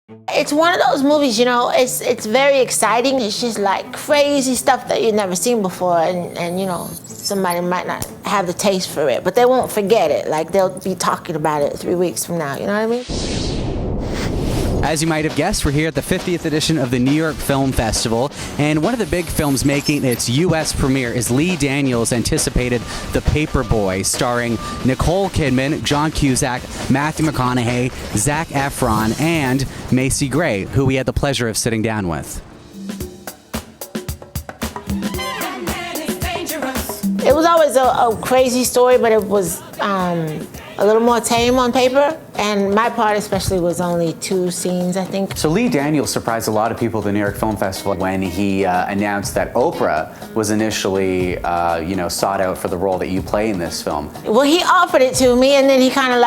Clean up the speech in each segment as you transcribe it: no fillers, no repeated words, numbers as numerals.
It's one of those movies, it's very exciting. It's just like crazy stuff that you've never seen before, and somebody might not have the taste for it, but they won't forget it. Like, they'll be talking about it 3 weeks from now, you know what I mean? As you might have guessed, we're here at the 50th edition of the New York Film Festival, and one of the big films making its U.S. premiere is Lee Daniels' anticipated The Paperboy, starring Nicole Kidman, John Cusack, Matthew McConaughey, Zac Efron, and Macy Gray, who we had the pleasure of sitting down with. It was always a crazy story, but it was a little more tame on paper, and my part especially was only 2 scenes, I think. So Lee Daniels surprised a lot of people at the New York Film Festival when he announced that Oprah was initially, sought out for the role that you play in this film. Well, he offered it to me, and then he kind of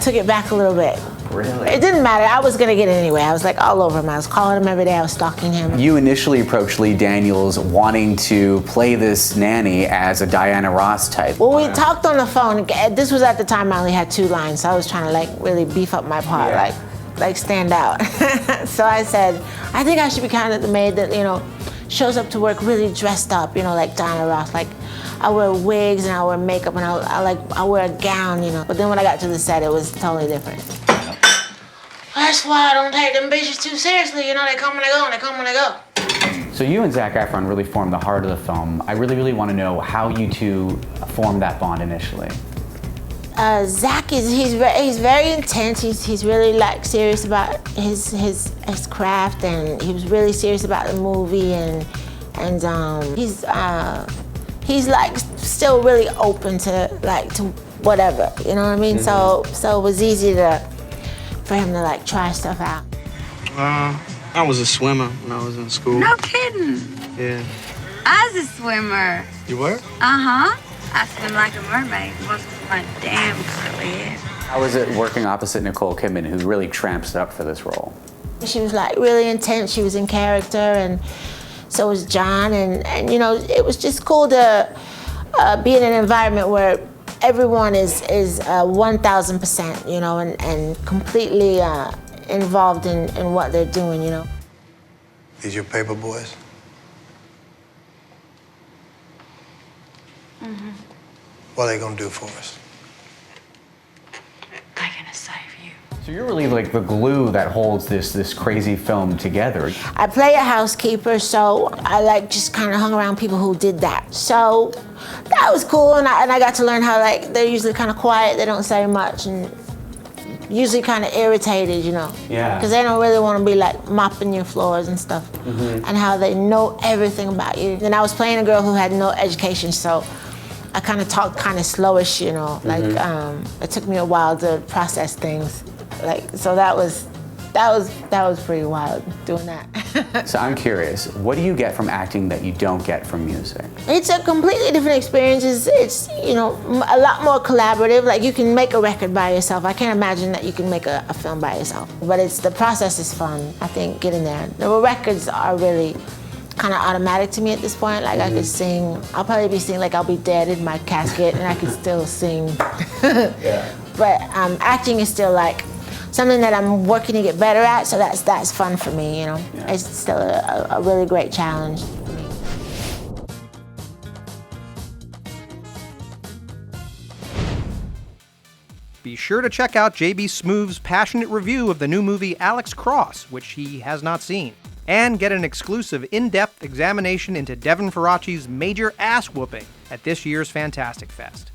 took it back a little bit. Really? It didn't matter. I was gonna get it anyway. I was like all over him. I was calling him every day. I was stalking him. You initially approached Lee Daniels wanting to play this nanny as a Diana Ross type. Well, we talked on the phone. This was at the time I only had 2 lines, so I was trying to really beef up my part, like stand out. So I said, I think I should be kind of the maid that shows up to work really dressed up, like Diana Ross. Like, I wear wigs and I wear makeup and I wear a gown, But then when I got to the set, it was totally different. That's why I don't take them bitches too seriously. They come and they go, and they come and they go. So you and Zac Efron really formed the heart of the film. I really, really want to know how you two formed that bond initially. Zac he's very intense. He's really serious about his craft, and he was really serious about the movie, and he's still really open to whatever. You know what I mean? Mm-hmm. So it was easy for him to try stuff out. I was a swimmer when I was in school. No kidding. Yeah. I was a swimmer. You were? Uh-huh. I swim like a mermaid most of my damn career. How was it working opposite Nicole Kidman, who really tramps it up for this role? She was really intense. She was in character, and so was John, and it was just cool to be in an environment where everyone is 1,000%, and completely involved in what they're doing, These your paper boys? Mm-hmm. What are they gonna do for us? They're gonna save you. So you're really the glue that holds this crazy film together. I play a housekeeper, so I just kind of hung around people who did that. So that was cool, and I got to learn how they're usually kind of quiet, they don't say much, and usually kind of irritated, Yeah. Because they don't really want to be mopping your floors and stuff, mm-hmm. and how they know everything about you. And I was playing a girl who had no education, so I kind of talked kind of slowish, mm-hmm. It took me a while to process things. So that was pretty wild doing that. So I'm curious, what do you get from acting that you don't get from music? It's a completely different experience. It's a lot more collaborative. You can make a record by yourself. I can't imagine that you can make a film by yourself. But the process is fun, I think, getting there. The records are really kind of automatic to me at this point. Mm-hmm. I could sing, I'll probably be singing I'll be dead in my casket, and I could still sing. Yeah. But acting is still something that I'm working to get better at, so that's fun for me, Yeah. It's still a really great challenge for me. Be sure to check out J.B. Smooth's passionate review of the new movie Alex Cross, which he has not seen, and get an exclusive in-depth examination into Devin Faraci's major ass-whooping at this year's Fantastic Fest.